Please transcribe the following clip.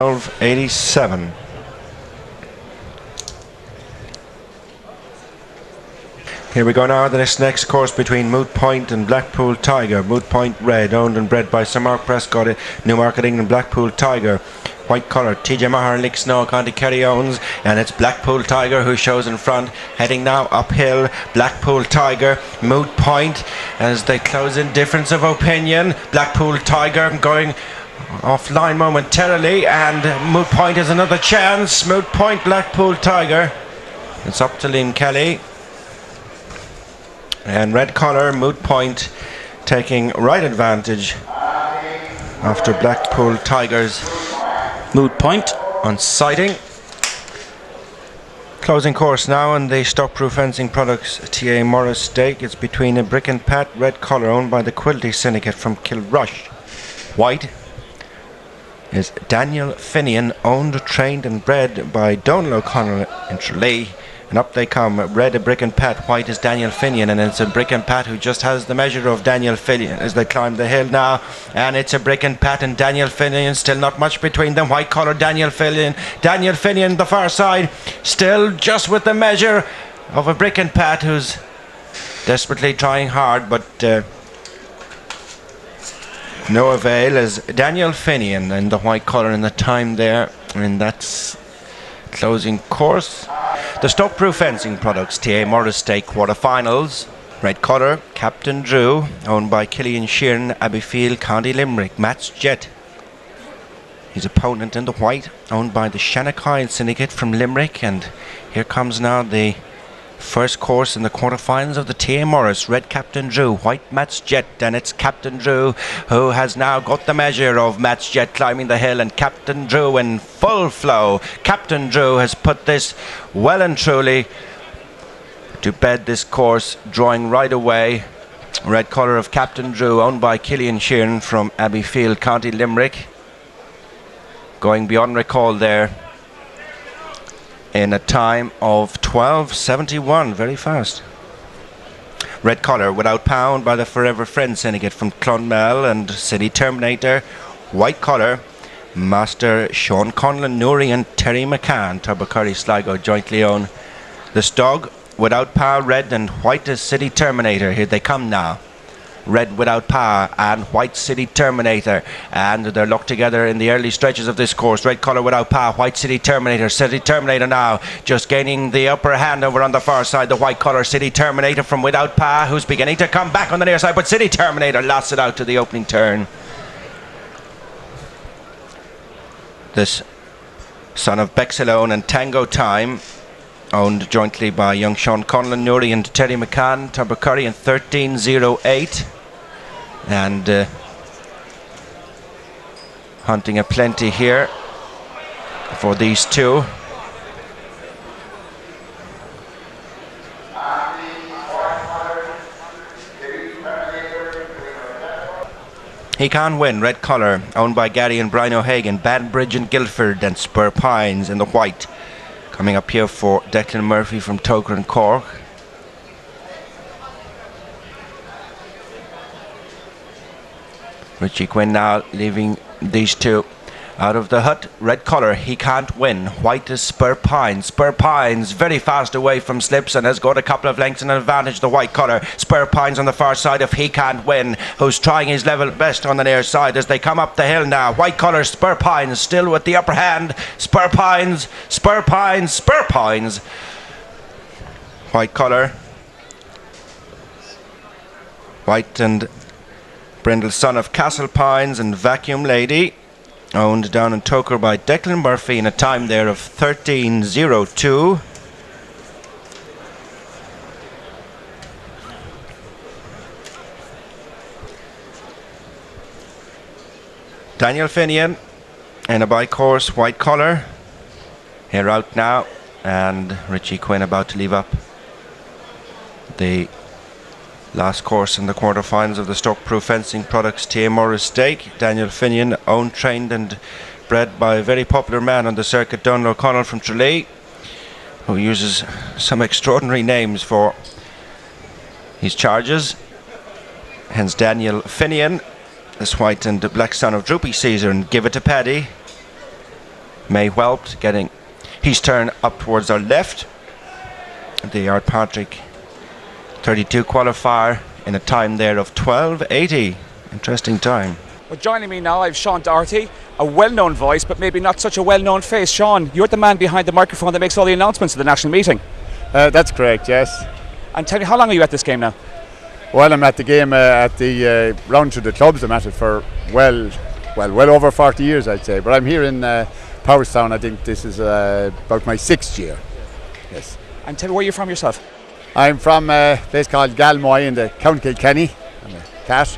12.87. Here we go now, this next course between Moot Point and Blackpool Tiger. Moot Point red, owned and bred by Sir Mark Prescott, Newmarket, England. Blackpool Tiger, white colour, TJ Maher, Lick Snow, County Kerry owns, and it's Blackpool Tiger who shows in front, heading now uphill. Blackpool Tiger, Moot Point, as they close in, difference of opinion. Blackpool Tiger going offline momentarily, and Moot Point has another chance. Moot Point, Blackpool Tiger. It's up to Liam Kelly. And red collar, Moot Point taking right advantage after Blackpool Tigers. Moot Point on sighting. Closing course now on the Stockproof Fencing Products TA Morris stake. It's between a Brick and Pat, red collar, owned by the Quilty Syndicate from Kilrush. White is Daniel Finian, owned, trained and bred by Donal O'Connell in Tralee. And up they come, red a Brick and Pat, white is Daniel Finian, and it's a Brick and Pat who just has the measure of Daniel Finian as they climb the hill now. And it's a Brick and Pat and Daniel Finian, still not much between them. White collar Daniel Finian the far side, still just with the measure of a Brick and Pat who's desperately trying hard, but no avail, as Daniel Finian in the white collar in the time there. And that's closing course. The Stockproof Fencing Products TA Morris Stake quarterfinals. Red collar, Captain Drew, owned by Killian Sheeran, Abbeyfield, County Limerick. Matt's Jet, his opponent in the white, owned by the Shanachine Syndicate from Limerick. And here comes now the first course in the quarterfinals of the TA Morris. Red Captain Drew, white Matt's Jet, and it's Captain Drew who has now got the measure of Matt's Jet climbing the hill, and Captain Drew in full flow. Captain Drew has put this well and truly to bed this course, drawing right away. Red colour of Captain Drew, owned by Killian Sheeran from Abbeyfield, County Limerick, going beyond recall there in a time of 12.71, very fast. Red collar, Without Pound by the Forever Friend Syndicate from Clonmel and City Terminator. White collar, Master Sean Conlon, Nuri and Terry McCann, Turbocurry Sligo jointly own this dog. Without Power, red and white is City Terminator. Here they come now. Red Without Power and white City Terminator, and they're locked together in the early stretches of this course. Red collar Without Power, white City Terminator. City Terminator now just gaining the upper hand over on the far side. The white collar City Terminator from Without Power, who's beginning to come back on the near side, but City Terminator lasts it out to the opening turn. This son of Bexalone and Tango Time, owned jointly by young Sean Conlon, Nuri and Terry McCann, Turbocurry in 13.08. And hunting a plenty here for these two. He Can Win, red collar, owned by Gary and Brian O'Hagan, Banbridge and Guildford, and Spur Pines in the white. Coming up here for Declan Murphy from Toker and Cork. Richie Quinn now leaving these two out of the hut. Red collar, He Can't Win. White is Spur Pines. Spur Pines very fast away from slips and has got a couple of lengths in advantage. The white collar, Spur Pines on the far side of He Can't Win, who's trying his level best on the near side as they come up the hill now. White collar, Spur Pines still with the upper hand. Spur Pines, Spur Pines, Spur Pines. White collar, white and Brindle son of Castle Pines and Vacuum Lady, owned down in Toker by Declan Murphy in a time there of 13.02. Daniel Finian in a bike horse, white collar, here out now, and Richie Quinn about to leave up the last course in the quarterfinals of the Stockproof Fencing Products TA Morris Stake. Daniel Finian, owned, trained and bred by a very popular man on the circuit, Donal O'Connell from Tralee, who uses some extraordinary names for his charges. Hence Daniel Finian, this white and black son of Droopy Caesar and Give It to Paddy. May Whelpt getting his turn up towards our left. The Art Patrick 32 qualifier in a time there of 12:80. Interesting time. Well, joining me now, I have Sean Doherty, a well-known voice, but maybe not such a well-known face. Sean, you're the man behind the microphone that makes all the announcements of the national meeting. That's correct, yes. And tell me, how long are you at this game now? Well, I'm at the game at the round through the clubs. I'm at it for well over 40 years, I'd say. But I'm here in Powerstown. I think this is about my 6th year. Yes. And tell me, where you're from yourself? I'm from a place called Galmoy in the County Kilkenny. I'm a cat.